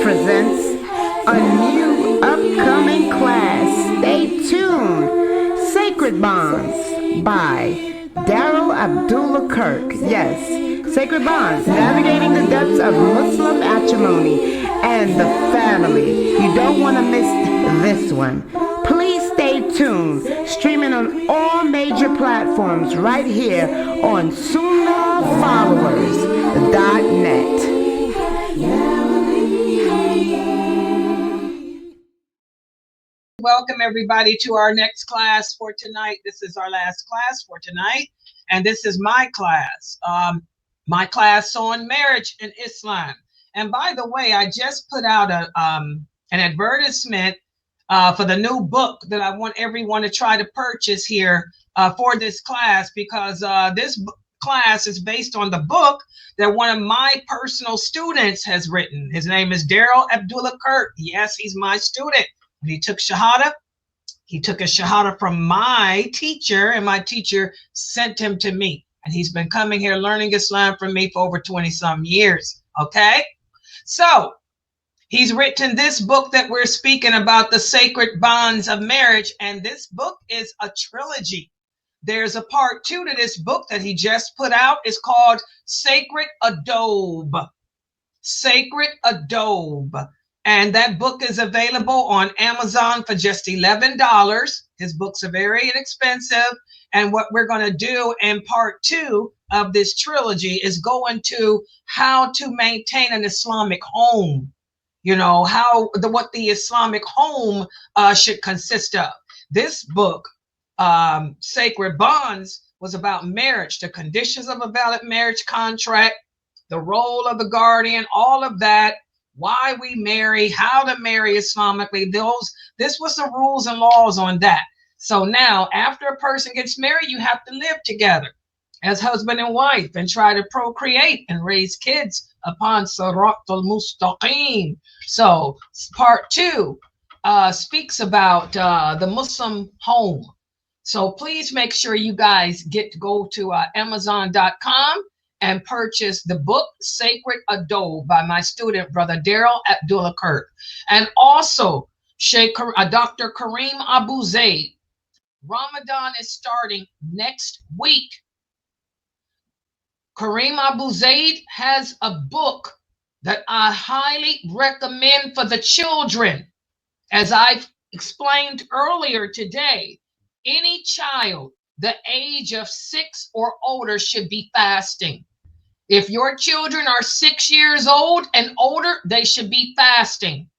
presents a new upcoming class. Stay tuned. Sacred Bonds by Daryl Abdullah Kirk. Yes, Sacred Bonds, navigating the depths of Muslim matrimony and the family. You don't want to miss this one. Please stay tuned. Streaming on all major platforms right here on Sunnahfollowers.net. Welcome everybody to our next class for tonight. This is our last class for tonight, and this is my class on marriage in Islam. And by the way, I just put out an advertisement for the new book that I want everyone to try to purchase here for this class, because this class is based on the book that one of my personal students has written. His name is Daryl Abdullah Kirk. Yes, he's my student. When he took Shahada, he took a Shahada from my teacher, and my teacher sent him to me. And he's been coming here learning Islam from me for over 20-some years. Okay? So he's written this book that we're speaking about, The Sacred Bonds of Marriage. And this book is a trilogy. There's a part 2 to this book that he just put out. It's called Sacred Adobe. Sacred Adobe. And that book is available on Amazon for just $11. His books are very inexpensive. And what we're going to do in part 2 of this trilogy is go into how to maintain an Islamic home. You know, what the Islamic home should consist of. This book, Sacred Bonds, was about marriage, the conditions of a valid marriage contract, the role of the guardian, all of that. Why we marry, how to marry Islamically. This was the rules and laws on that. So now, after a person gets married, you have to live together as husband and wife and try to procreate and raise kids upon Sirat al-Mustaqim. So part 2 speaks about the Muslim home. So please make sure you guys go to Amazon.com and purchase the book Sacred Adobe by my student, Brother Daryl Abdullah Kirk. And also, Dr. Kareem Abu Zaid. Ramadan is starting next week. Kareem Abu Zaid has a book that I highly recommend for the children. As I've explained earlier today, any child the age of 6 or older should be fasting. If your children are 6 years old and older, they should be fasting.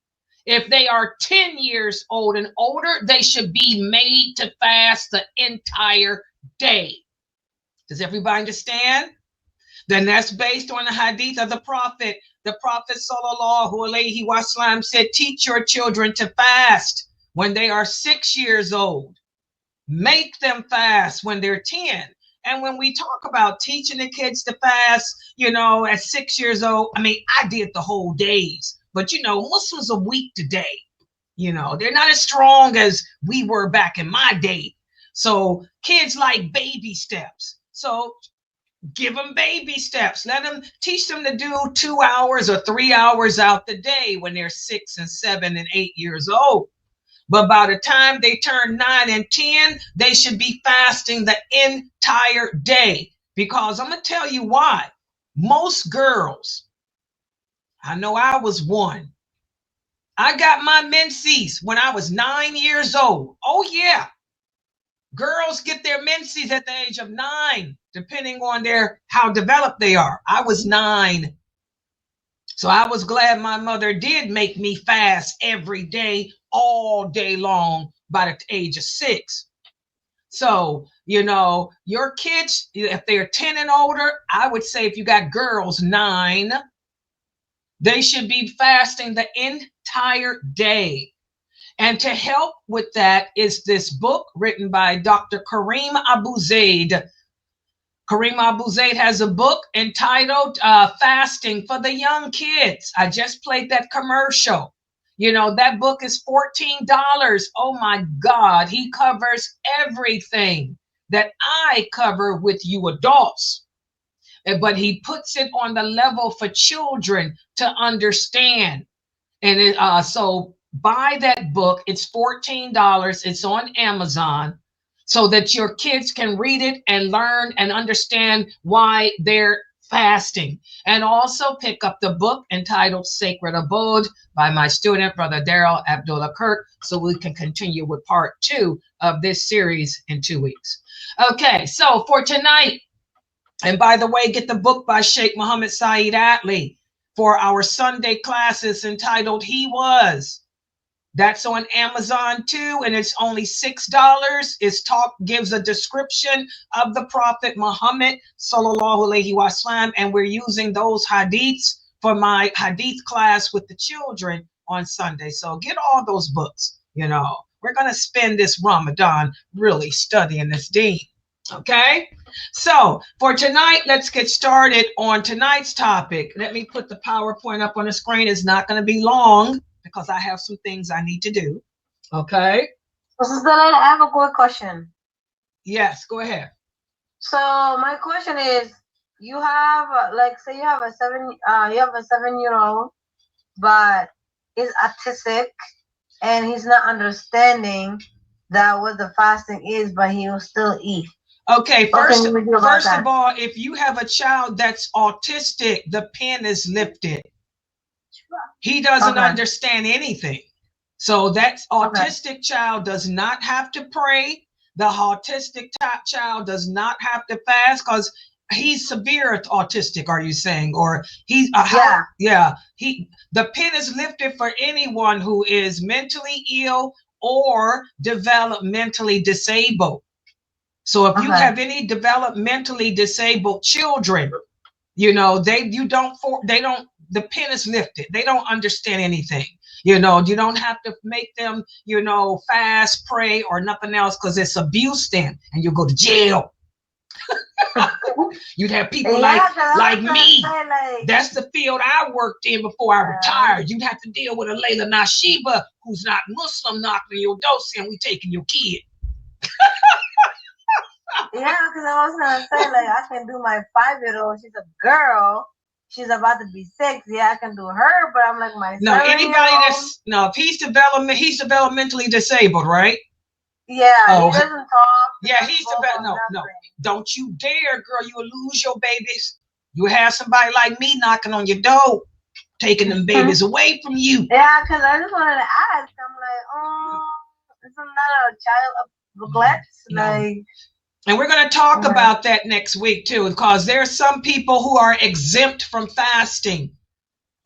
If they are 10 years old and older, they should be made to fast the entire day. Does everybody understand? Then that's based on the hadith of the Prophet. The Prophet sallallahu alaihi wasallam said, teach your children to fast when they are 6 years old. Make them fast when they're 10. And when we talk about teaching the kids to fast, you know, at 6 years old, I mean, I did the whole days. But, you know, Muslims are weak today. You know, they're not as strong as we were back in my day. So kids like baby steps. So give them baby steps. Teach them to do 2 hours or 3 hours out the day when they're 6 and 7 and 8 years old. But by the time they turn 9 and 10, they should be fasting the entire day. Because I'm going to tell you why. Most girls, I know I was one. I got my menses when I was 9 years old. Oh, yeah. Girls get their menses at the age of 9, depending on how developed they are. I was 9. So I was glad my mother did make me fast every day, all day long by the age of 6. So, you know, your kids, if they're 10 and older, I would say if you got girls 9, they should be fasting the entire day. And to help with that is this book written by Dr. Kareem Abu Zaid. Kareem Abu Zaid has a book entitled Fasting for the Young Kids. I just played that commercial. You know, that book is $14. Oh my God, he covers everything that I cover with you adults. But he puts it on the level for children to understand. And so buy that book. It's $14. It's on Amazon, so that your kids can read it and learn and understand why they're fasting. And also pick up the book entitled Sacred Abode by my student, Brother Daryl Abdullah Kirk, so we can continue with part 2 of this series in 2 weeks. Okay, so for tonight, and by the way, get the book by Sheikh Muhammad Saeed Atli for our Sunday classes entitled He Was. That's on Amazon too, and it's only $6. Gives a description of the Prophet Muhammad sallallahu alaihi wasallam, and we're using those hadiths for my hadith class with the children on Sunday. So get all those books. You know, we're gonna spend this Ramadan really studying this deen. Okay, so for tonight, let's get started on tonight's topic. Let me put the PowerPoint up on the screen. It's not going to be long because I have some things I need to do. Okay. Sister Laila, I have a quick question. Yes, go ahead. So my question is, you have say you have a 7-year-old, but he's autistic and he's not understanding that what the fasting is, but he will still eat. Okay, first of all, if you have a child that's autistic, the pen is lifted. He doesn't understand anything. So that autistic child does not have to pray. The autistic child does not have to fast because he's severe autistic, are you saying? Or he's the pen is lifted for anyone who is mentally ill or developmentally disabled. So if you have any developmentally disabled children, you know, the pen is lifted. They don't understand anything. You know, you don't have to make them, you know, fast, pray, or nothing else, because it's abuse then, and you go to jail. You'd have people like me. That's the field I worked in before I retired. You'd have to deal with a Laila Nasheeba who's not Muslim knocking your door saying we taking your kid. Yeah, because I was gonna say, like, I can do my 5-year-old. She's a girl. She's about to be 6. Yeah, I can do her, but I'm like my if he's developmentally disabled, right? Yeah, he doesn't talk. Yeah, he's no. Don't you dare, girl. You will lose your babies. You have somebody like me knocking on your door, taking them babies away from you. Yeah, because I just wanted to ask. I'm like, oh, isn't that a child of neglect? Like. And we're going to talk about that next week too, because there are some people who are exempt from fasting.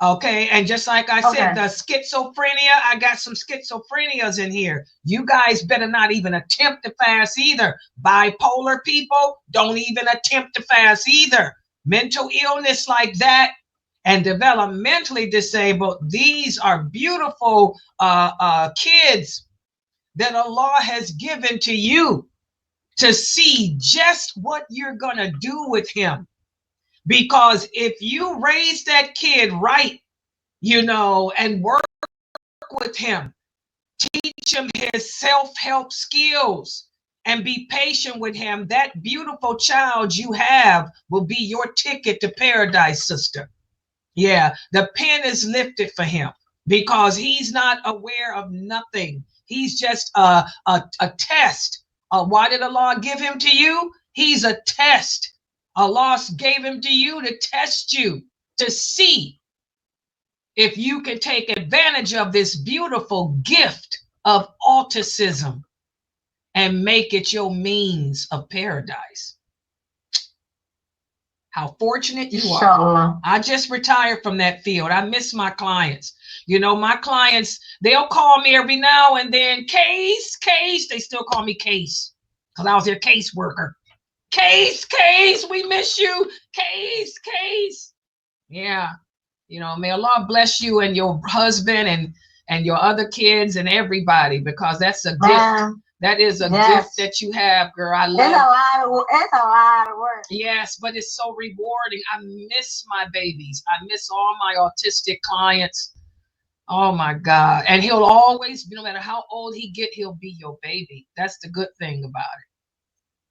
Okay. And just like I said, the schizophrenia, I got some schizophrenias in here. You guys better not even attempt to fast either. Bipolar people, don't even attempt to fast either. Mental illness like that and developmentally disabled, these are beautiful kids that Allah has given to you to see just what you're going to do with him. Because if you raise that kid right, you know, and work with him, teach him his self-help skills, and be patient with him, that beautiful child you have will be your ticket to paradise, sister. Yeah, the pen is lifted for him because he's not aware of nothing. He's just a test. Why did Allah give him to you? He's a test. Allah gave him to you to test you, to see if you can take advantage of this beautiful gift of autism and make it your means of paradise. How fortunate you are. I just retired from that field. I miss my clients. You know, my clients, they'll call me every now and then, Case. They still call me Case because I was their case worker. Case, we miss you. Case. Yeah. You know, may Allah bless you and your husband and your other kids and everybody, because that's a gift. That is a gift that you have, girl. I love it. It's a lot of work. Yes, but it's so rewarding. I miss my babies. I miss all my autistic clients. Oh my God. And he'll always, no matter how old he get, he'll be your baby. That's the good thing about it.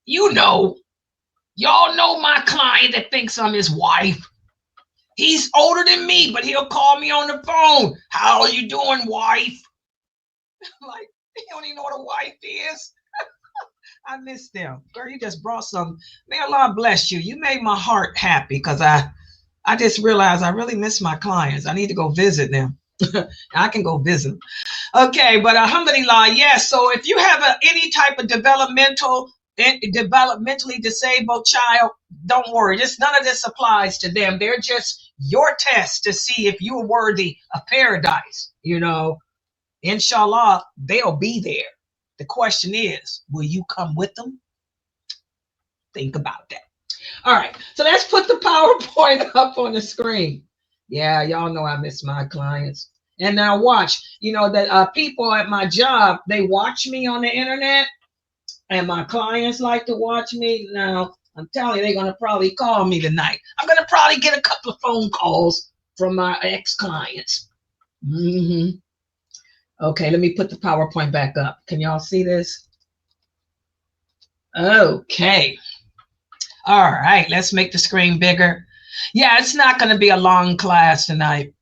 You know, y'all know my client that thinks I'm his wife. He's older than me, but he'll call me on the phone. How are you doing, wife? Like, he don't even know what a wife is. I miss them. Girl, you just brought some. May Allah bless you. You made my heart happy because I just realized I really miss my clients. I need to go visit them. I can go visit them. Okay, but alhamdulillah, yes. So if you have any type of developmentally disabled child, don't worry. None of this applies to them. They're just your test to see if you're worthy of paradise. You know, inshallah, they'll be there. The question is, will you come with them? Think about that. All right, so let's put the PowerPoint up on the screen. Yeah, y'all know I miss my clients. And now watch, you know, that people at my job, they watch me on the internet, and my clients like to watch me. Now, I'm telling you, they're going to probably call me tonight. I'm going to probably get a couple of phone calls from my ex-clients. Okay, let me put the PowerPoint back up. Can y'all see this? Okay. All right, let's make the screen bigger. Yeah, it's not going to be a long class tonight.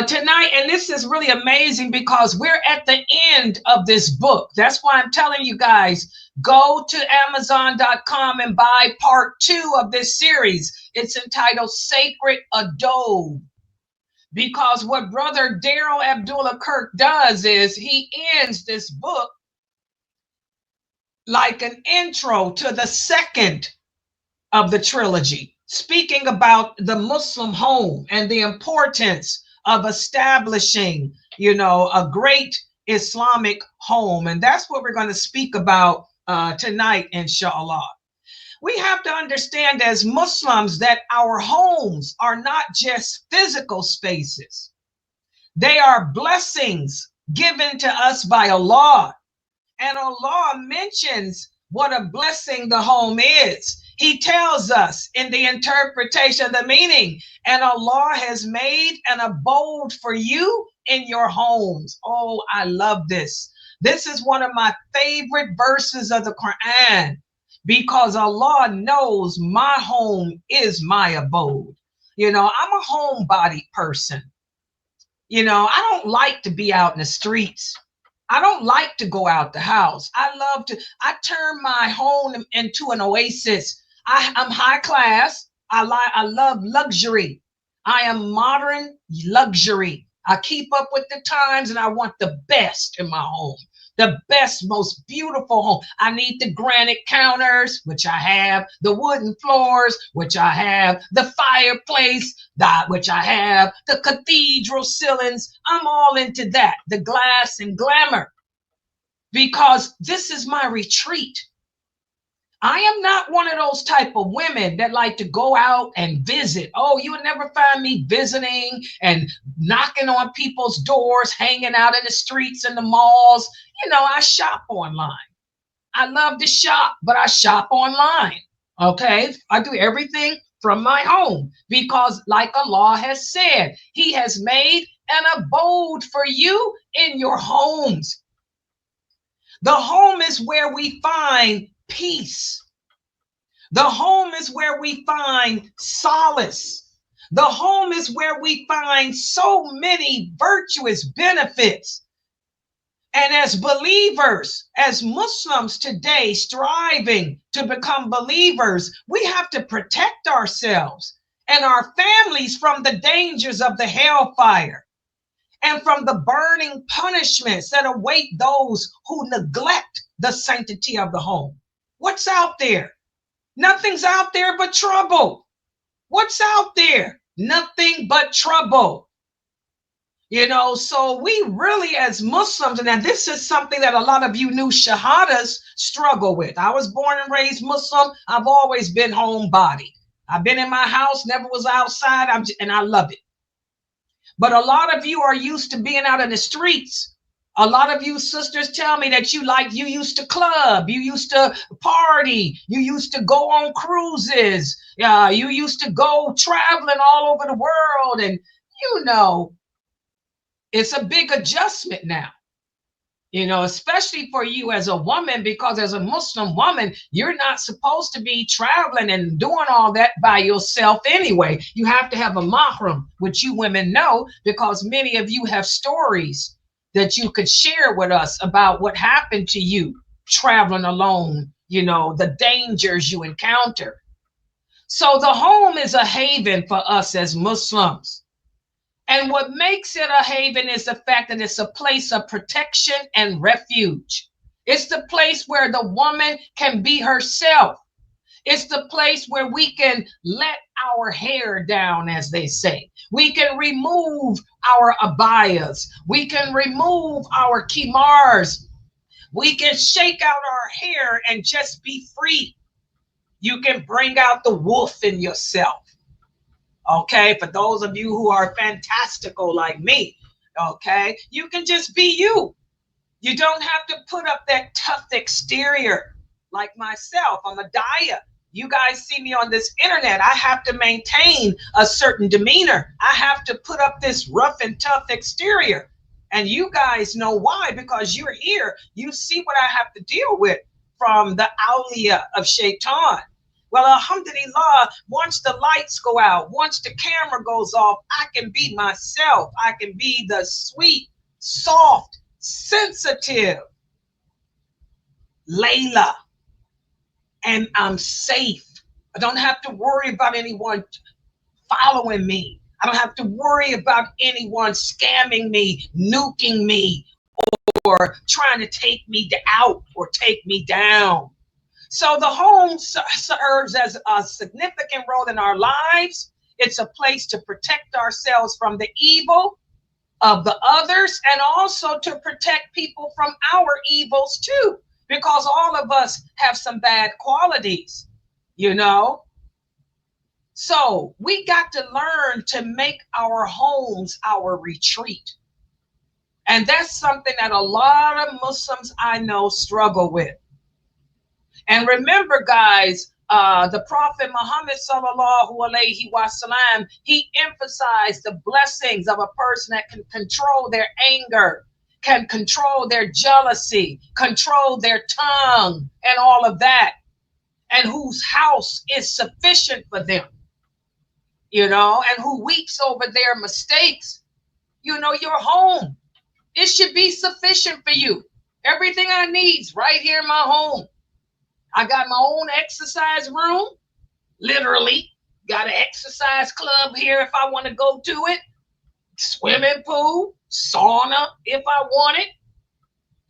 Tonight, and this is really amazing because we're at the end of this book. That's why I'm telling you guys, go to Amazon.com and buy part 2 of this series. It's entitled Sacred Abode. Because what Brother Daryl Abdullah Kirk does is he ends this book like an intro to the second of the trilogy, speaking about the Muslim home and the importance of establishing, you know, a great Islamic home. And that's what we're going to speak about tonight, inshallah. We have to understand as Muslims that our homes are not just physical spaces. They are blessings given to us by Allah. And Allah mentions what a blessing the home is. He tells us in the interpretation of the meaning, and Allah has made an abode for you in your homes. Oh, I love this. This is one of my favorite verses of the Quran, because Allah knows my home is my abode. You know, I'm a homebody person. You know, I don't like to be out in the streets. I don't like to go out the house. I turn my home into an oasis. I'm high class. I love luxury. I am modern luxury. I keep up with the times and I want the best in my home. The best, most beautiful home. I need the granite counters, which I have, the wooden floors, which I have, the fireplace, which I have, the cathedral ceilings. I'm all into that, the glass and glamour, because this is my retreat. I am not one of those type of women that like to go out and visit. Oh, you would never find me visiting and knocking on people's doors, hanging out in the streets and the malls. You know, I shop online. I love to shop, but I shop online. Okay, I do everything from my home because, like Allah has said, He has made an abode for you in your homes. The home is where we find peace. The home is where we find solace. The home is where we find so many virtuous benefits. And as believers, as Muslims today striving to become believers, we have to protect ourselves and our families from the dangers of the hellfire and from the burning punishments that await those who neglect the sanctity of the home. What's out there? Nothing's out there but trouble. What's out there? Nothing but trouble. You know, so we really as Muslims, and this is something that a lot of you new shahadas struggle with. I was born and raised Muslim. I've always been homebody. I've been in my house, never was outside, and I love it. But a lot of you are used to being out in the streets. A lot of you sisters tell me that you used to club, you used to party, you used to go on cruises, you used to go traveling all over the world. And you know, it's a big adjustment now. You know, especially for you as a woman, because as a Muslim woman, you're not supposed to be traveling and doing all that by yourself anyway. You have to have a mahram, which you women know, because many of you have stories that you could share with us about what happened to you traveling alone, you know, the dangers you encounter. So the home is a haven for us as Muslims. And what makes it a haven is the fact that it's a place of protection and refuge. It's the place where the woman can be herself. It's the place where we can let our hair down, as they say. We can remove our abayas. We can remove our kimars. We can shake out our hair and just be free. You can bring out the wolf in yourself. Okay, for those of you who are fantastical like me, okay, you can just be you. You don't have to put up that tough exterior like myself. I'm a daya. You guys see me on this internet. I have to maintain a certain demeanor. I have to put up this rough and tough exterior. And you guys know why, because you're here. You see what I have to deal with from the awliya of shaitan. Well, alhamdulillah, once the lights go out, once the camera goes off, I can be myself. I can be the sweet, soft, sensitive Laila. And I'm safe. I don't have to worry about anyone following me. I don't have to worry about anyone scamming me, nuking me, or trying to take me out or take me down. So the home serves as a significant role in our lives. It's a place to protect ourselves from the evil of the others, and also to protect people from our evils too, because all of us have some bad qualities, you know. So we got to learn to make our homes our retreat. And that's something that a lot of Muslims I know struggle with. And remember, guys, the Prophet Muhammad sallallahu alaihi wasallam, he emphasized the blessings of a person that can control their anger, can control their jealousy, control their tongue, and all of that, and whose house is sufficient for them, you know, and who weeps over their mistakes. You know, your home, it should be sufficient for you. Everything I need's right here in my home. I got my own exercise room, literally. Got an exercise club here if I want to go to it. Swimming pool, sauna if I want it.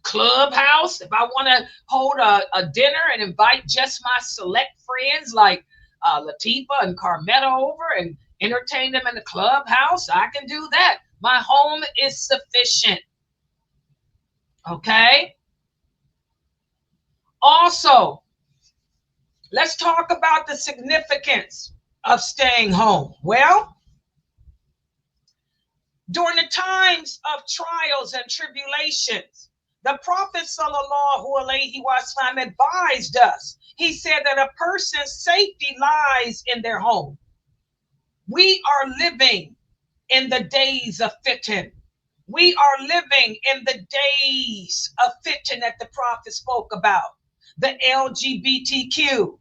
Clubhouse if I want to hold a dinner and invite just my select friends like Latifa and Carmetta over and entertain them in the clubhouse. I can do that. My home is sufficient. Okay? Also, let's talk about the significance of staying home. Well, during the times of trials and tribulations, the Prophet sallallahu alaihi wasallam advised us. He said that a person's safety lies in their home. We are living in the days of fitan. We are living in the days of fitan that the Prophet spoke about. The LGBTQ,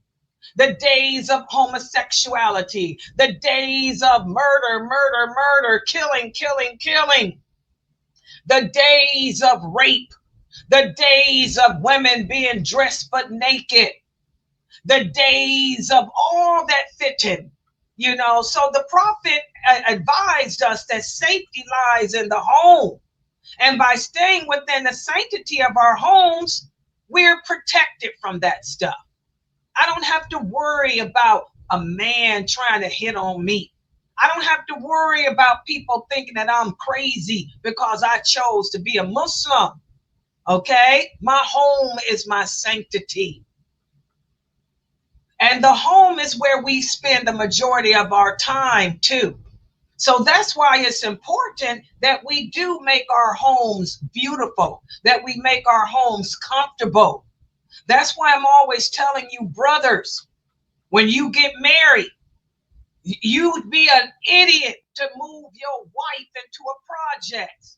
the days of homosexuality, the days of murder, killing, the days of rape, the days of women being dressed but naked, the days of all that fitan, you know. So the Prophet advised us that safety lies in the home. And by staying within the sanctity of our homes, we're protected from that stuff. I don't have to worry about a man trying to hit on me. I don't have to worry about people thinking that I'm crazy because I chose to be a Muslim. Okay? My home is my sanctity. And the home is where we spend the majority of our time too. So that's why it's important that we do make our homes beautiful, that we make our homes comfortable. That's why I'm always telling you, brothers, when you get married, you would be an idiot to move your wife into a project.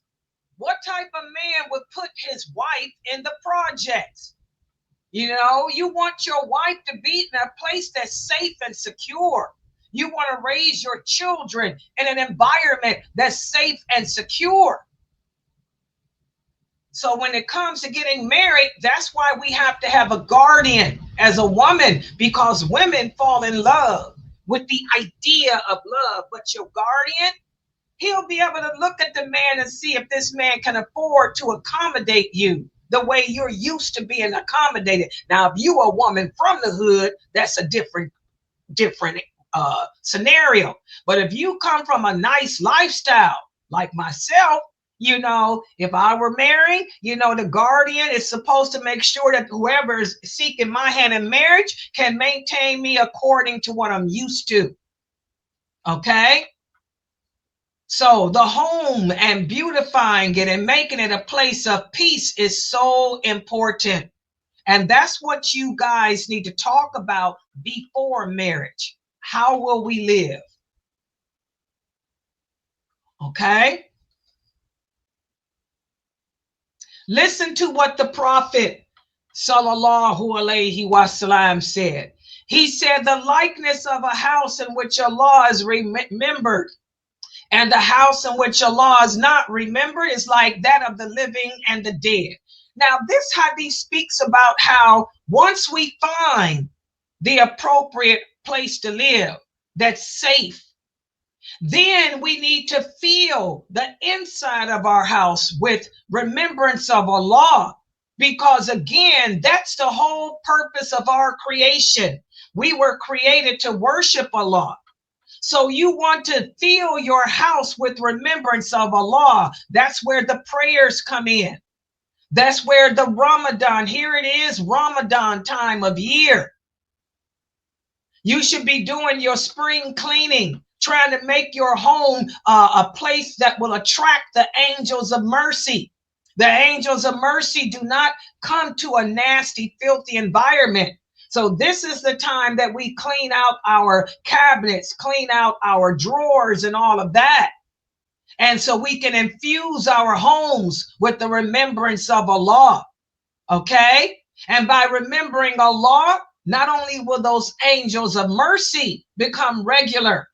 What type of man would put his wife in the projects? You know, you want your wife to be in a place that's safe and secure. You want to raise your children in an environment that's safe and secure. So when it comes to getting married, that's why we have to have a guardian as a woman, because women fall in love with the idea of love. But your guardian, he'll be able to look at the man and see if this man can afford to accommodate you the way you're used to being accommodated. Now, if you a woman from the hood, that's a different scenario. But if you come from a nice lifestyle like myself, you know, if I were married, you know, the guardian is supposed to make sure that whoever is seeking my hand in marriage can maintain me according to what I'm used to. Okay? So the home and beautifying it and making it a place of peace is so important. And that's what you guys need to talk about before marriage. How will we live? Okay? Listen to what the Prophet sallallahu alaihi wasallam said. He said, the likeness of a house in which Allah is remembered and the house in which Allah is not remembered is like that of the living and the dead. Now, this hadith speaks about how once we find the appropriate place to live that's safe, then we need to fill the inside of our house with remembrance of Allah. Because again, that's the whole purpose of our creation. We were created to worship Allah. So you want to fill your house with remembrance of Allah. That's where the prayers come in. That's where the Ramadan, here it is, Ramadan time of year. You should be doing your spring cleaning, trying to make your home a place that will attract the angels of mercy. The angels of mercy do not come to a nasty, filthy environment. So this is the time that we clean out our cabinets, clean out our drawers and all of that. And so we can infuse our homes with the remembrance of Allah. Okay? And by remembering Allah, not only will those angels of mercy become regular,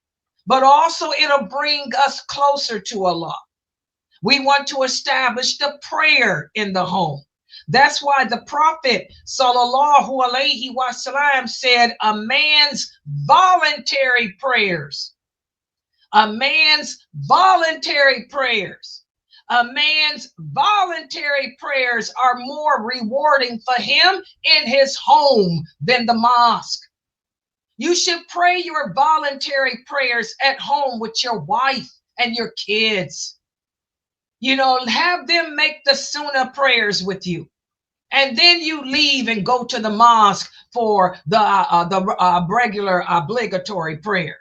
but also it'll bring us closer to Allah. We want to establish the prayer in the home. That's why the Prophet sallallahu alaihi wasallam said a man's voluntary prayers, a man's voluntary prayers, a man's voluntary prayers are more rewarding for him in his home than the mosque. You should pray your voluntary prayers at home with your wife and your kids. You know, have them make the Sunnah prayers with you. And then you leave and go to the mosque for the regular obligatory prayer.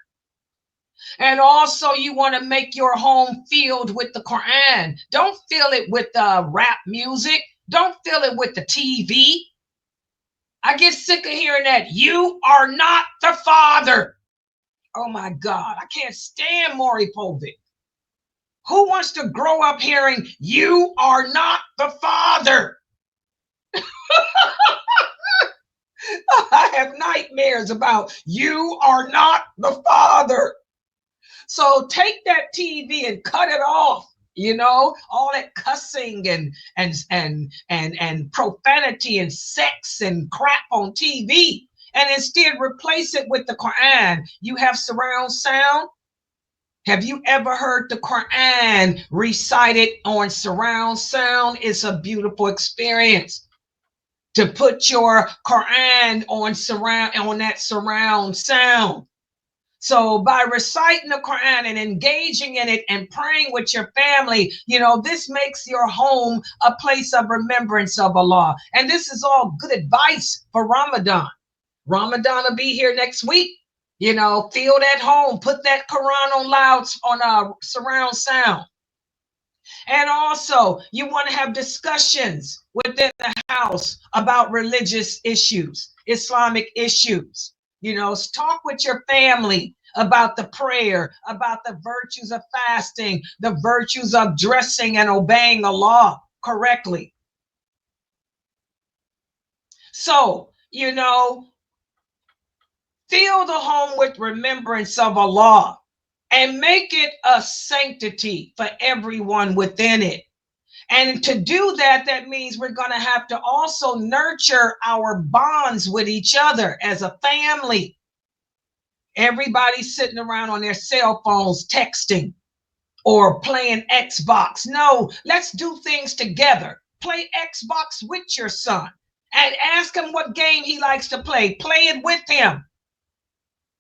And also you want to make your home filled with the Quran. Don't fill it with rap music. Don't fill it with the TV. I get sick of hearing that. You are not the father. Oh my God, I can't stand Maury Povich. Who wants to grow up hearing you are not the father? I have nightmares about you are not the father. So take that TV and cut it off. You know, all that cussing and profanity and sex and crap on TV, and instead replace it with the Quran. You have surround sound. Have you ever heard the Quran recited on surround sound? It's a beautiful experience. To put your Quran on that surround sound. So by reciting the Quran and engaging in it and praying with your family, you know, this makes your home a place of remembrance of Allah. And this is all good advice for Ramadan. Ramadan will be here next week. You know, feel that home, put that Quran on loud, on surround sound. And also, you want to have discussions within the house about religious issues, Islamic issues. You know, talk with your family about the prayer, about the virtues of fasting, the virtues of dressing and obeying the law correctly. So, fill the home with remembrance of Allah and make it a sanctity for everyone within it. And to do that, that means we're going to have to also nurture our bonds with each other as a family. Everybody's sitting around on their cell phones texting or playing Xbox. No, let's do things together. Play Xbox with your son and ask him what game he likes to play. Play it with him.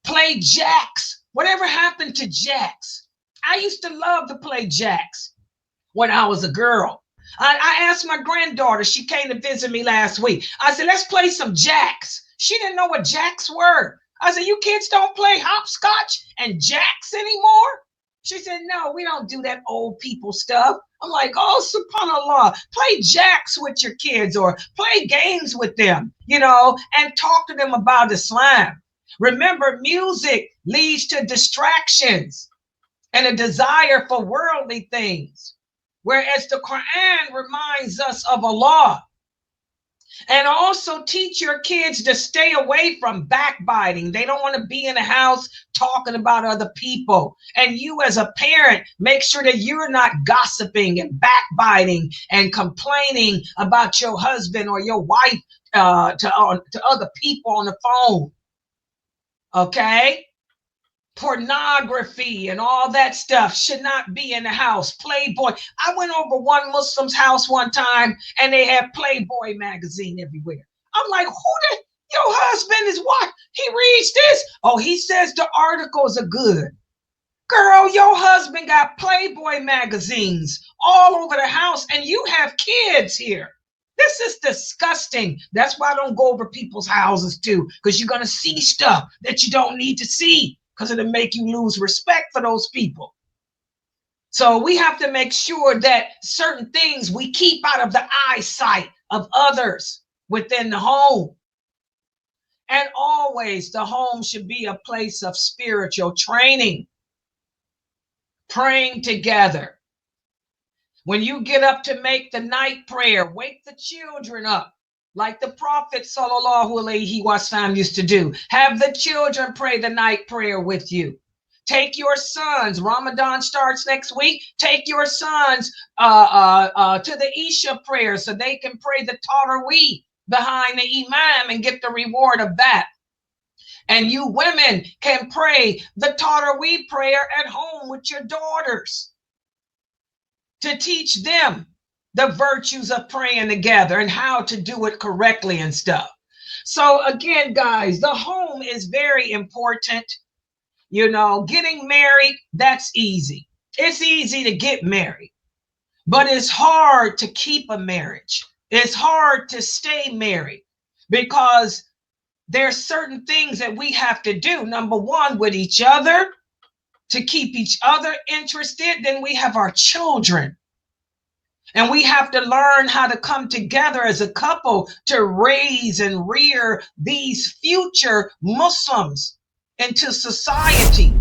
Play jacks. Whatever happened to jacks? I used to love to play jacks when I was a girl. I asked my granddaughter, she came to visit me last week. I said, let's play some jacks. She didn't know what jacks were. I said, you kids don't play hopscotch and jacks anymore? She said, no, we don't do that old people stuff. I'm like, oh, subhanAllah, play jacks with your kids or play games with them, and talk to them about Islam. Remember, music leads to distractions and a desire for worldly things, whereas the Quran reminds us of Allah. And also teach your kids to stay away from backbiting. They don't want to be in the house talking about other people. And you as a parent, make sure that you're not gossiping and backbiting and complaining about your husband or your wife to other people on the phone. Okay? Pornography and all that stuff should not be in the house. Playboy. I went over one Muslim's house one time and they had Playboy magazine everywhere. I'm like, your husband is what? He reads this? Oh, he says the articles are good. Girl, your husband got Playboy magazines all over the house and you have kids here. This is disgusting. That's why I don't go over people's houses too, because you're going to see stuff that you don't need to see, because it'll make you lose respect for those people. So we have to make sure that certain things we keep out of the eyesight of others within the home. And always the home should be a place of spiritual training, praying together. When you get up to make the night prayer, wake the children up. Like the Prophet ﷺ used to do. Have the children pray the night prayer with you. Take your sons. Ramadan starts next week. Take your sons to the Isha prayer so they can pray the Taraweeh behind the Imam and get the reward of that. And you women can pray the Taraweeh prayer at home with your daughters to teach them the virtues of praying together and how to do it correctly and stuff. So again, guys, the home is very important. Getting married, that's easy. It's easy to get married, but it's hard to keep a marriage. It's hard to stay married because there's certain things that we have to do. Number one, with each other, to keep each other interested. Then we have our children. And we have to learn how to come together as a couple to raise and rear these future Muslims into society.